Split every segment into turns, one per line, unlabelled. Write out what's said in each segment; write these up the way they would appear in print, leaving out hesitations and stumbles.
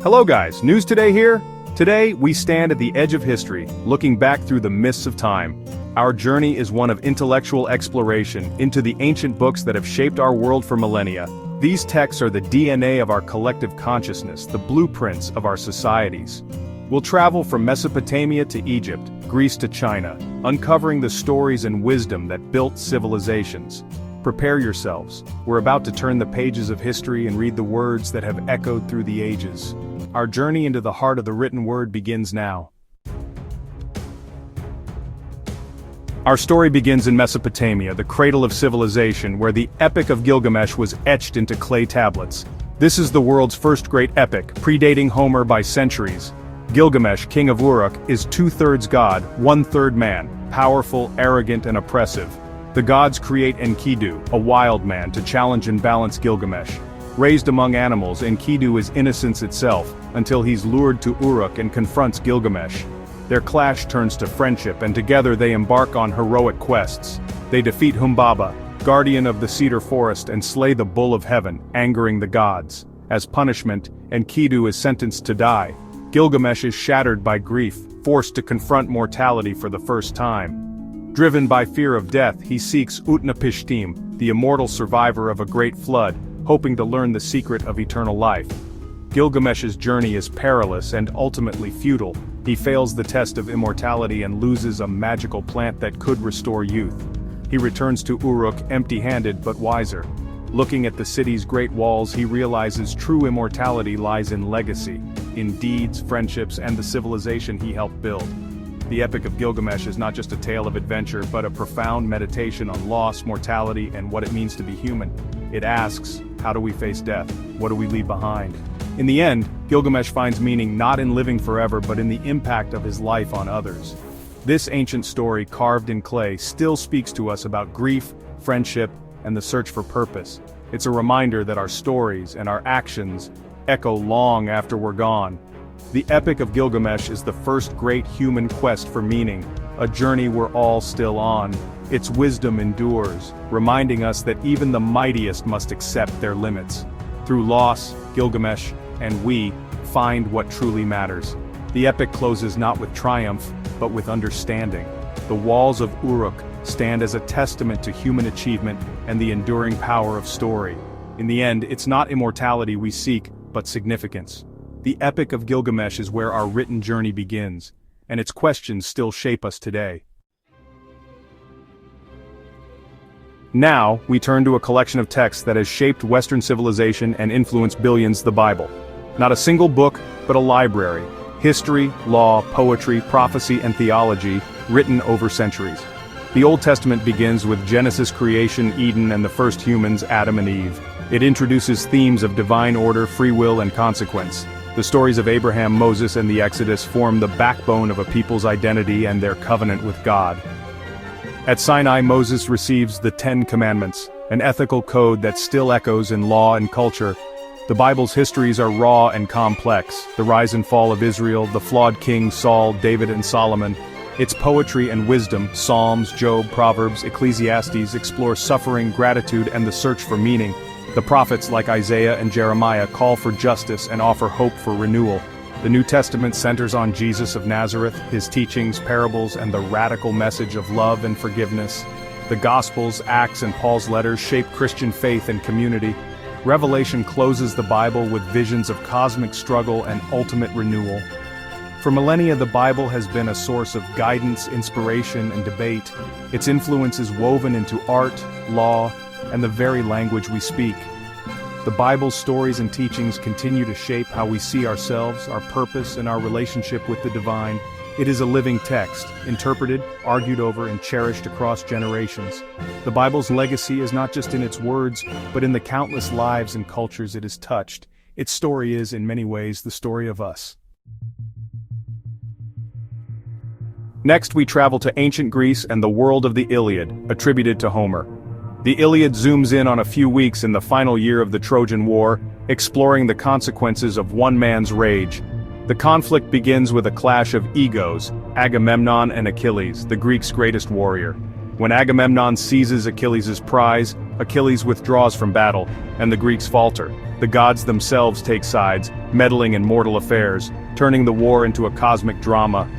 Hello guys, news today here? Today, we stand at the edge of history, looking back through the mists of time. Our journey is one of intellectual exploration into the ancient books that have shaped our world for millennia. These texts are the DNA of our collective consciousness, the blueprints of our societies. We'll travel from Mesopotamia to Egypt, Greece to China, uncovering the stories and wisdom that built civilizations. Prepare yourselves. We're about to turn the pages of history and read the words that have echoed through the ages. Our journey into the heart of the written word begins now. Our story begins in Mesopotamia, the cradle of civilization, where the Epic of Gilgamesh was etched into clay tablets. This is the world's first great epic, predating Homer by centuries. Gilgamesh, king of Uruk, is 2/3 god, 1/3 man, powerful, arrogant, and oppressive. The gods create Enkidu, a wild man, to challenge and balance Gilgamesh. Raised among animals, Enkidu is innocence itself, until he's lured to Uruk and confronts Gilgamesh. Their clash turns to friendship, and together they embark on heroic quests. They defeat Humbaba, guardian of the cedar forest, and slay the bull of heaven, angering the gods. As punishment, Enkidu is sentenced to die. Gilgamesh is shattered by grief, forced to confront mortality for the first time. Driven by fear of death, he seeks Utnapishtim, the immortal survivor of a great flood, hoping to learn the secret of eternal life. Gilgamesh's journey is perilous and ultimately futile. He fails the test of immortality and loses a magical plant that could restore youth. He returns to Uruk empty-handed but wiser. Looking at the city's great walls, he realizes true immortality lies in legacy, in deeds, friendships, and the civilization he helped build. The Epic of Gilgamesh is not just a tale of adventure, but a profound meditation on loss, mortality, and what it means to be human. It asks, how do we face death? What do we leave behind? In the end, Gilgamesh finds meaning not in living forever, but in the impact of his life on others. This ancient story, carved in clay, still speaks to us about grief, friendship, and the search for purpose. It's a reminder that our stories and our actions echo long after we're gone. The Epic of Gilgamesh is the first great human quest for meaning, a journey we're all still on. Its wisdom endures, reminding us that even the mightiest must accept their limits. Through loss, Gilgamesh, and we, find what truly matters. The epic closes not with triumph, but with understanding. The walls of Uruk stand as a testament to human achievement and the enduring power of story. In the end, it's not immortality we seek, but significance. The Epic of Gilgamesh is where our written journey begins, and its questions still shape us today. Now, we turn to a collection of texts that has shaped Western civilization and influenced billions, the Bible. Not a single book, but a library. History, law, poetry, prophecy, and theology, written over centuries. The Old Testament begins with Genesis creation, Eden, and the first humans, Adam and Eve. It introduces themes of divine order, free will, and consequence. The stories of Abraham, Moses, and the Exodus form the backbone of a people's identity and their covenant with God. At Sinai, Moses receives the 10 Commandments, an ethical code that still echoes in law and culture. The Bible's histories are raw and complex: the rise and fall of Israel, the flawed kings Saul, David, and Solomon. Its poetry and wisdom, Psalms, Job, Proverbs, Ecclesiastes, explore suffering, gratitude, and the search for meaning. The prophets like Isaiah and Jeremiah call for justice and offer hope for renewal. The New Testament centers on Jesus of Nazareth, his teachings, parables, and the radical message of love and forgiveness. The Gospels, Acts, and Paul's letters shape Christian faith and community. Revelation closes the Bible with visions of cosmic struggle and ultimate renewal. For millennia, the Bible has been a source of guidance, inspiration, and debate. Its influence is woven into art, law, and the very language we speak. The Bible's stories and teachings continue to shape how we see ourselves, our purpose, and our relationship with the divine. It is a living text, interpreted, argued over, and cherished across generations. The Bible's legacy is not just in its words, but in the countless lives and cultures it has touched. Its story is, in many ways, the story of us. Next, we travel to ancient Greece and the world of the Iliad, attributed to Homer. The Iliad zooms in on a few weeks in the final year of the Trojan War, exploring the consequences of one man's rage. The conflict begins with a clash of egos, Agamemnon and Achilles, the Greeks' greatest warrior. When Agamemnon seizes Achilles' prize, Achilles withdraws from battle, and the Greeks falter. The gods themselves take sides, meddling in mortal affairs, turning the war into a cosmic drama.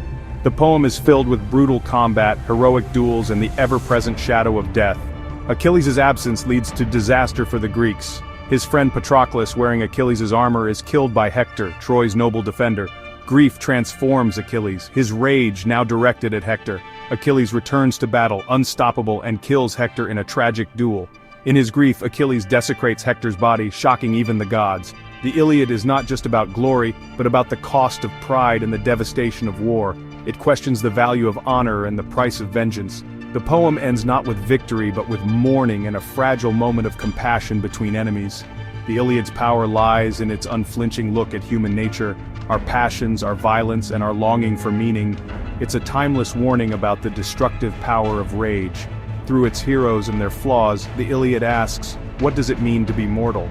The poem is filled with brutal combat, heroic duels, and the ever-present shadow of death. Achilles' absence leads to disaster for the Greeks. His friend Patroclus, wearing Achilles' armor, is killed by Hector, Troy's noble defender. Grief transforms Achilles, his rage now directed at Hector. Achilles returns to battle, unstoppable, and kills Hector in a tragic duel. In his grief, Achilles desecrates Hector's body, shocking even the gods. The Iliad is not just about glory, but about the cost of pride and the devastation of war. It questions the value of honor and the price of vengeance. The poem ends not with victory but with mourning and a fragile moment of compassion between enemies. The Iliad's power lies in its unflinching look at human nature, our passions, our violence, and our longing for meaning. It's a timeless warning about the destructive power of rage. Through its heroes and their flaws, the Iliad asks, what does it mean to be mortal?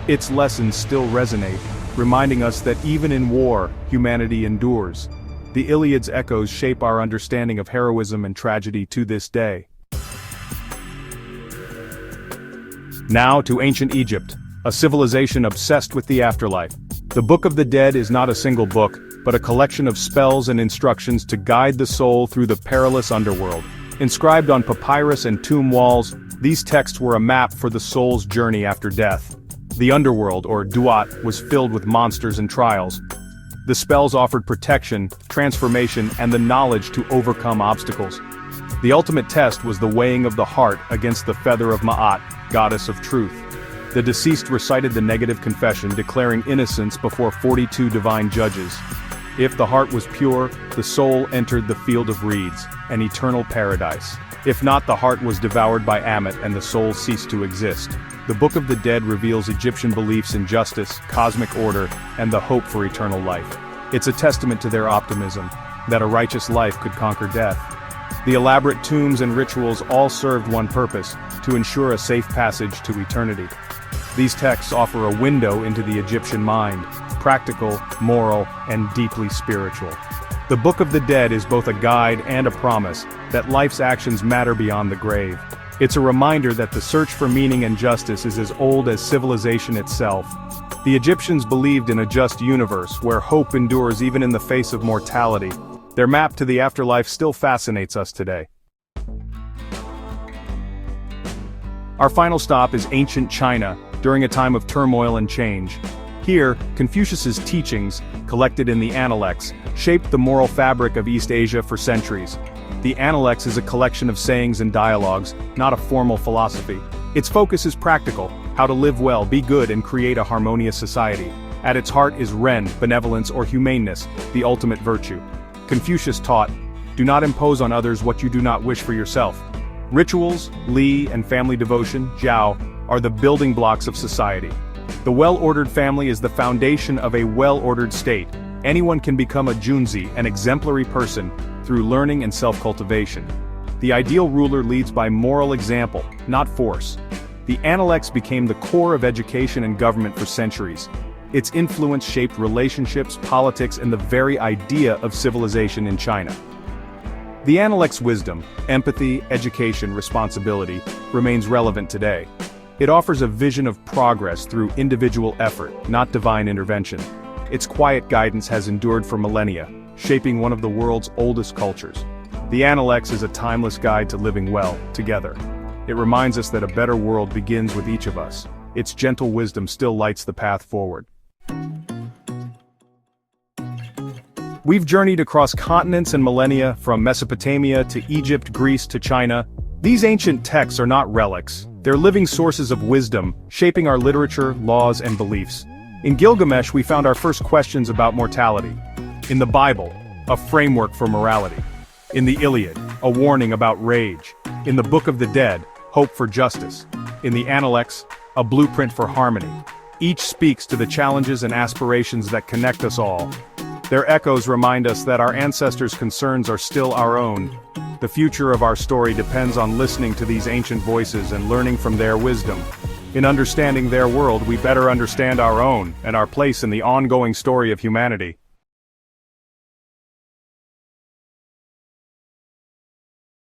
Its lessons still resonate, reminding us that even in war, humanity endures. The Iliad's echoes shape our understanding of heroism and tragedy to this day. Now to ancient Egypt, a civilization obsessed with the afterlife. The Book of the Dead is not a single book, but a collection of spells and instructions to guide the soul through the perilous underworld. Inscribed on papyrus and tomb walls, these texts were a map for the soul's journey after death. The underworld, or Duat, was filled with monsters and trials. The spells offered protection, transformation, and the knowledge to overcome obstacles. The ultimate test was the weighing of the heart against the feather of Ma'at, goddess of truth. The deceased recited the negative confession, declaring innocence before 42 divine judges. If the heart was pure, the soul entered the field of reeds, an eternal paradise. If not, the heart was devoured by Ammit and the soul ceased to exist. The Book of the Dead reveals Egyptian beliefs in justice, cosmic order, and the hope for eternal life. It's a testament to their optimism, that a righteous life could conquer death. The elaborate tombs and rituals all served one purpose, to ensure a safe passage to eternity. These texts offer a window into the Egyptian mind, practical, moral, and deeply spiritual. The Book of the Dead is both a guide and a promise that life's actions matter beyond the grave. It's a reminder that the search for meaning and justice is as old as civilization itself. The Egyptians believed in a just universe where hope endures even in the face of mortality. Their map to the afterlife still fascinates us today. Our final stop is ancient China, during a time of turmoil and change. Here, Confucius's teachings, collected in the Analects, shaped the moral fabric of East Asia for centuries. The Analects is a collection of sayings and dialogues, not a formal philosophy. Its focus is practical, how to live well, be good, and create a harmonious society. At its heart is Ren, benevolence or humaneness, the ultimate virtue. Confucius taught, do not impose on others what you do not wish for yourself. Rituals, Li, and family devotion, Jiao, are the building blocks of society. The well-ordered family is the foundation of a well-ordered state. Anyone can become a junzi, an exemplary person, through learning and self-cultivation. The ideal ruler leads by moral example, not force. The Analects became the core of education and government for centuries. Its influence shaped relationships, politics, and the very idea of civilization in China. The Analects' wisdom, empathy, education, responsibility, remains relevant today. It offers a vision of progress through individual effort, not divine intervention. Its quiet guidance has endured for millennia, shaping one of the world's oldest cultures. The Analects is a timeless guide to living well, together. It reminds us that a better world begins with each of us. Its gentle wisdom still lights the path forward. We've journeyed across continents and millennia, from Mesopotamia to Egypt, Greece to China. These ancient texts are not relics. They're living sources of wisdom, shaping our literature, laws, and beliefs. In Gilgamesh, we found our first questions about mortality. In the Bible, a framework for morality. In the Iliad, a warning about rage. In the Book of the Dead, hope for justice. In the Analects, a blueprint for harmony. Each speaks to the challenges and aspirations that connect us all. Their echoes remind us that our ancestors' concerns are still our own. The future of our story depends on listening to these ancient voices and learning from their wisdom. In understanding their world, we better understand our own and our place in the ongoing story of humanity.